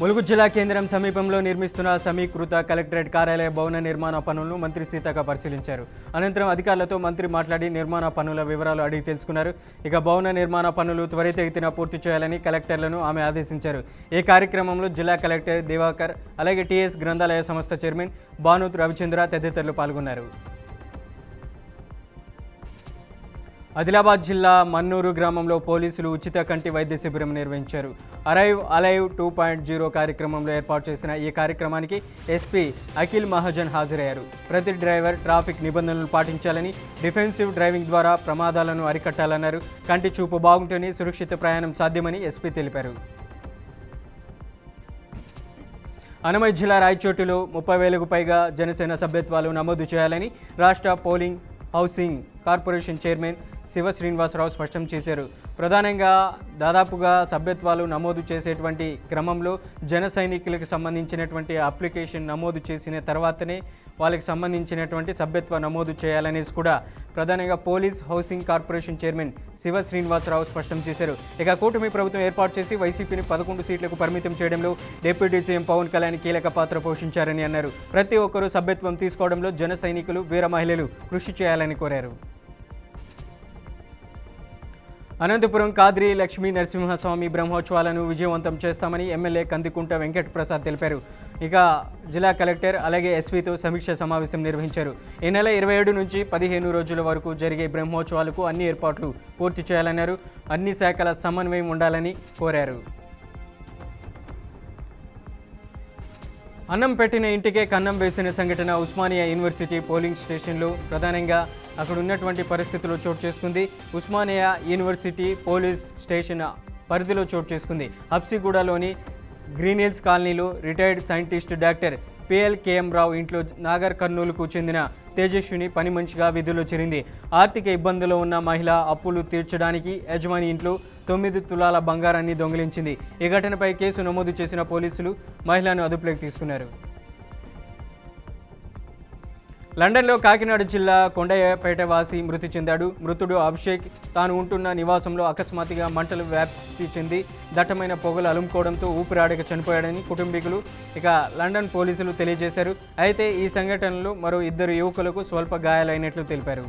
ములుగు జిల్లా కేంద్రం సమీపంలో నిర్మిస్తున్న సమీకృత కలెక్టరేట్ కార్యాలయ భవన నిర్మాణ పనులను మంత్రి సీతక్క పరిశీలించారు. అనంతరం అధికారులతో మంత్రి మాట్లాడి నిర్మాణ పనుల వివరాలు అడిగి తెలుసుకున్నారు. ఇక భవన నిర్మాణ పనులు త్వరితగతిన పూర్తి చేయాలని కలెక్టర్లను ఆమె ఆదేశించారు. ఈ కార్యక్రమంలో జిల్లా కలెక్టర్ దివాకర్, అలాగే టీఎస్ గ్రంథాలయ సంస్థ చైర్మన్ భానుత్ రవిచంద్ర తదితరులు పాల్గొన్నారు. ఆదిలాబాద్ జిల్లా మన్నూరు గ్రామంలో పోలీసులు ఉచిత కంటి వైద్య శిబిరం నిర్వహించారు. అరైవ్ అలైవ్ 2.0 కార్యక్రమంలో ఏర్పాటు చేసిన ఈ కార్యక్రమానికి ఎస్పీ అఖిల్ మహాజన్ హాజరయ్యారు. ప్రతి డ్రైవర్ ట్రాఫిక్ నిబంధనలు పాటించాలని, డిఫెన్సివ్ డ్రైవింగ్ ద్వారా ప్రమాదాలను అరికట్టాలన్నారు. కంటి చూపు బాగుంటేనే సురక్షిత ప్రయాణం సాధ్యమని ఎస్పీ తెలిపారు. అన్నమయ్య జిల్లా రాయచోటిలో 30,000కు పైగా జనసేన సభ్యత్వాలు నమోదు చేయాలని రాష్ట్ర polling housing corporation chairman Siva Srinivasarao స్పష్టం చేశారు. ప్రధానంగా దాదాపుగా సభ్యత్వాలు నమోదు చేసేటువంటి క్రమంలో జన సైనికులకు సంబంధించినటువంటి అప్లికేషన్ నమోదు చేసిన తర్వాతనే వాళ్ళకి సంబంధించినటువంటి సభ్యత్వ నమోదు చేయాలనేసి కూడా ప్రధానంగా police housing corporation chairman Siva Srinivasarao స్పష్టం చేశారు. ఇక కూటమి ప్రభుత్వం ఏర్పాటు చేసి వైసీపీని 11 సీట్లకు పరిమితం చేయడంలో డిప్యూటీ సీఎం పవన్ కళ్యాణ్ కీలక పాత్ర పోషించారని అన్నారు. ప్రతి ఒక్కరూ సభ్యత్వం తీసుకోవడంలో జన సైనికులు, వీర మహిళలు కృషి చేయాలని కోరారు. అనంతపురం కాద్రి లక్ష్మీ నరసింహస్వామి బ్రహ్మోత్సవాలను విజయవంతం చేస్తామని ఎమ్మెల్యే కందికుంట వెంకట ప్రసాద్ తెలిపారు. ఇక జిల్లా కలెక్టర్ అలాగే ఎస్పీతో సమీక్ష సమావేశం నిర్వహించారు. ఈ నెల 27 నుంచి 15 రోజుల వరకు జరిగే బ్రహ్మోత్సవాలకు అన్ని ఏర్పాట్లు పూర్తి చేయాలన్నారు. అన్ని శాఖల సమన్వయం ఉండాలని కోరారు. అన్నం పెట్టిన ఇంటికే కన్నం వేసిన సంఘటన ఉస్మానియా యూనివర్సిటీ పోలింగ్ స్టేషన్లో ప్రధానంగా అక్కడ ఉన్నటువంటి పరిస్థితుల్లో చోటు చేసుకుంది. ఉస్మానియా యూనివర్సిటీ పోలీస్ స్టేషన్ పరిధిలో చోటు చేసుకుంది. హబ్సిగూడలోని గ్రీన్ హిల్స్ కాలనీలో రిటైర్డ్ సైంటిస్ట్ డాక్టర్ PLKM రావు ఇంట్లో నాగర్ కర్నూలుకు చెందిన తేజస్విని పని మనిషిగా విధుల్లో చేరింది. ఆర్థిక ఇబ్బందుల్లో ఉన్న మహిళ అప్పులు తీర్చడానికి యజమాని ఇంట్లో 9 తులాల బంగారాన్ని దొంగిలించింది. ఈ ఘటనపై కేసు నమోదు చేసిన పోలీసులు మహిళను అదుపులోకి తీసుకున్నారు. లండన్లో కాకినాడ జిల్లా కొండయ్యపేట వాసి మృతి చెందాడు. మృతుడు అభిషేక్ తాను ఉంటున్న నివాసంలో అకస్మాత్తుగా మంటలు వ్యాప్తి చెంది దట్టమైన పొగలు అలుముకోవడంతో ఊపిరాడక చనిపోయాడని కుటుంబీకులు ఇక లండన్ పోలీసులు తెలియజేశారు. అయితే ఈ సంఘటనలో మరో 2 యువకులకు స్వల్ప గాయాలైనట్లు తెలిపారు.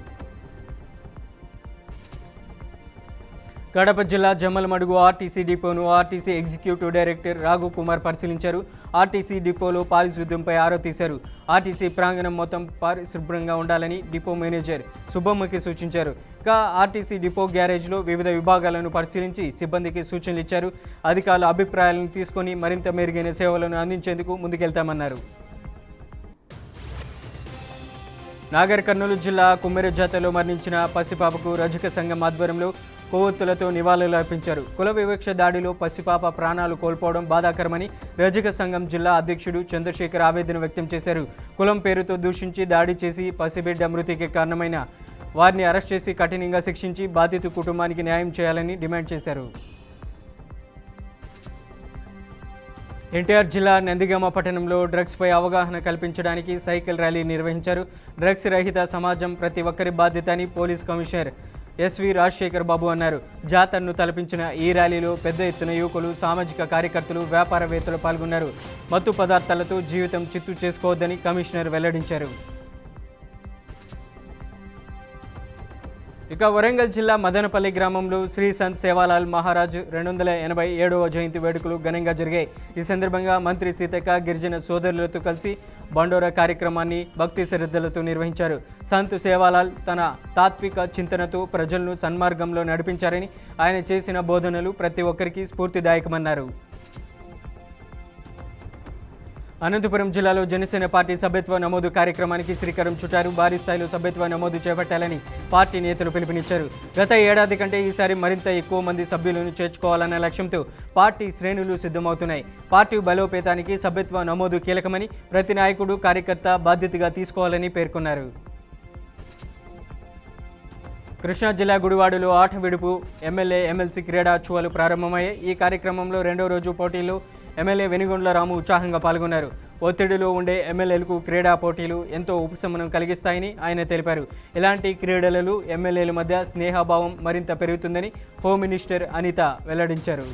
కడప జిల్లా జమ్మలమడుగు ఆర్టీసీ డిపోను RTC executive director Raghu Kumar పరిశీలించారు. ఆర్టీసీ డిపోలో పారిశుద్ధ్యంపై ఆరా తీశారు. ఆర్టీసీ ప్రాంగణం మొత్తం పరిశుభ్రంగా ఉండాలని డిపో మేనేజర్ సుబ్బమ్మకి సూచించారు. ఇక ఆర్టీసీ డిపో గ్యారేజ్లో వివిధ విభాగాలను పరిశీలించి సిబ్బందికి సూచనలు ఇచ్చారు. అధికారుల అభిప్రాయాలను తీసుకొని మరింత మెరుగైన సేవలను అందించేందుకు ముందుకెళ్తామన్నారు. నాగర్ కర్నూలు జిల్లా కుమ్మెర జాతరలో మరణించిన పసిపాపకు రజక సంఘం ఆధ్వర్యంలో కొవ్వొత్తులతో నివాళులు అర్పించారు. కుల వివక్ష దాడిలో పసిపాప ప్రాణాలు కోల్పోవడం బాధాకరమని రజక సంఘం జిల్లా అధ్యక్షుడు చంద్రశేఖర్ ఆవేదన వ్యక్తం చేశారు. కులం పేరుతో దూషించి దాడి చేసి పసిబిడ్డ మృతికి కారణమైన వారిని అరెస్ట్ చేసి కఠినంగా శిక్షించి బాధిత కుటుంబానికి న్యాయం చేయాలని డిమాండ్ చేశారు. ఎన్టీఆర్ జిల్లా నందిగామ పట్టణంలో డ్రగ్స్పై అవగాహన కల్పించడానికి సైకిల్ ర్యాలీ నిర్వహించారు. డ్రగ్స్ రహిత సమాజం ప్రతి ఒక్కరి బాధ్యత అని పోలీస్ కమిషనర్ ఎస్వి రాజశేఖర్ బాబు అన్నారు. జాతరను తలపించిన ఈ ర్యాలీలో పెద్ద ఎత్తున యువకులు, సామాజిక కార్యకర్తలు, వ్యాపారవేత్తలు పాల్గొన్నారు. మత్తు పదార్థాలతో జీవితం చిత్తు చేసుకోవద్దని కమిషనర్ వెల్లడించారు. ఇక వరంగల్ జిల్లా మదనపల్లి గ్రామంలో శ్రీ సంత్ సేవాలాల్ మహారాజ్ 287వ జయంతి వేడుకలు ఘనంగా జరిగాయి. ఈ సందర్భంగా మంత్రి సీతక్క గిరిజన సోదరులతో కలిసి బండోరా కార్యక్రమాన్ని భక్తి శ్రద్ధలతో నిర్వహించారు. సంత్ సేవాలాల్ తన తాత్విక చింతనతో ప్రజలను సన్మార్గంలో నడిపించారని, ఆయన చేసిన బోధనలు ప్రతి ఒక్కరికి స్ఫూర్తిదాయకమన్నారు. అనంతపురం జిల్లాలో జనసేన పార్టీ సభ్యత్వ నమోదు కార్యక్రమానికి శ్రీకారం చుట్టారు. భారీ స్థాయిలో సభ్యత్వ నమోదు చేపట్టాలని పార్టీ నేతలు పిలుపునిచ్చారు. గత ఏడాది కంటే ఈసారి మరింత ఎక్కువ మంది సభ్యులను చేర్చుకోవాలన్న లక్ష్యంతో పార్టీ శ్రేణులు సిద్ధమవుతున్నాయి. పార్టీ బలోపేతానికి సభ్యత్వ నమోదు కీలకమని ప్రతి నాయకుడు, కార్యకర్త బాధ్యతగా తీసుకోవాలని పేర్కొన్నారు. కృష్ణా జిల్లా గుడివాడలో ఆట విడుపు ఎమ్మెల్యే ఎమ్మెల్సీ క్రీడాోత్సవాలు ప్రారంభమయ్యాయి. ఈ కార్యక్రమంలో 2వ రోజు పోటీలో ఎమ్మెల్యే వెనిగొండ్ల రాము ఉత్సాహంగా పాల్గొన్నారు. ఒత్తిడిలో ఉండే ఎమ్మెల్యేలకు క్రీడా పోటీలు ఎంతో ఉపశమనం కలిగిస్తాయని ఆయన తెలిపారు. ఇలాంటి క్రీడలలో ఎమ్మెల్యేల మధ్య స్నేహభావం మరింత పెరుగుతుందని హోమ్ మినిస్టర్ అనిత వెల్లడించారు.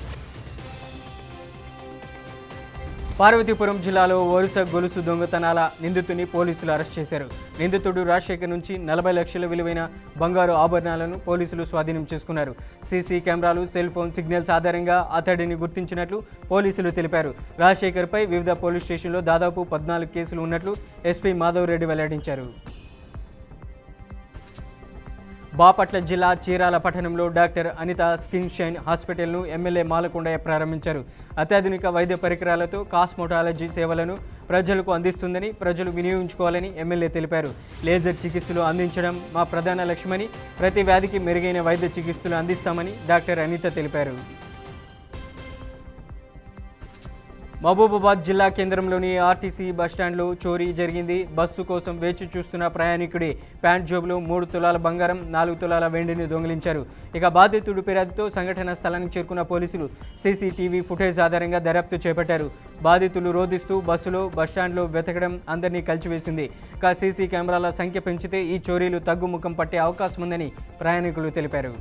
పార్వతీపురం జిల్లాలో వరుస గొలుసు దొంగతనాల నిందితుని పోలీసులు అరెస్ట్ చేశారు. నిందితుడు రాజశేఖర్ నుంచి 40 లక్షల విలువైన బంగారు ఆభరణాలను పోలీసులు స్వాధీనం చేసుకున్నారు. సీసీ కెమెరాలు, సెల్ ఫోన్ సిగ్నల్స్ ఆధారంగా అతడిని గుర్తించినట్లు పోలీసులు తెలిపారు. రాజశేఖర్పై వివిధ పోలీస్ స్టేషన్లో దాదాపు 14 కేసులు ఉన్నట్లు ఎస్పీ మాధవ్ రెడ్డి వెల్లడించారు. బాపట్ల జిల్లా చీరాల పట్టణంలో డాక్టర్ అనిత స్కిన్ షైన్ హాస్పిటల్ను ఎమ్మెల్యే మాలకొండయ్య ప్రారంభించారు. అత్యాధునిక వైద్య పరికరాలతో కాస్మెటాలజీ సేవలను ప్రజలకు అందిస్తుందని, ప్రజలు వినియోగించుకోవాలని ఎమ్మెల్యే తెలిపారు. లేజర్ చికిత్సలు అందించడం మా ప్రధాన లక్ష్యమని, ప్రతి వ్యాధికి మెరుగైన వైద్య చికిత్సలు అందిస్తామని డాక్టర్ అనిత తెలిపారు. మహబూబాబాద్ జిల్లా కేంద్రంలోని ఆర్టీసీ బస్టాండ్లో చోరీ జరిగింది. బస్సు కోసం వేచి చూస్తున్న ప్రయాణికుడి ప్యాంట్ జోబులో 3 తులాల బంగారం, 4 తులాల వెండిని దొంగిలించారు. ఇక బాధితుడు ఫిర్యాదుతో సంఘటన స్థలానికి చేరుకున్న పోలీసులు సీసీటీవీ ఫుటేజ్ ఆధారంగా దర్యాప్తు చేపట్టారు. బాధితులు రోధిస్తూ బస్సులో, బస్టాండ్లో వెతకడం అందరినీ కలిచివేసింది. ఇక సీసీ కెమెరాల సంఖ్య పెంచితే ఈ చోరీలు తగ్గుముఖం పట్టే అవకాశం ఉందని ప్రయాణికులు తెలిపారు.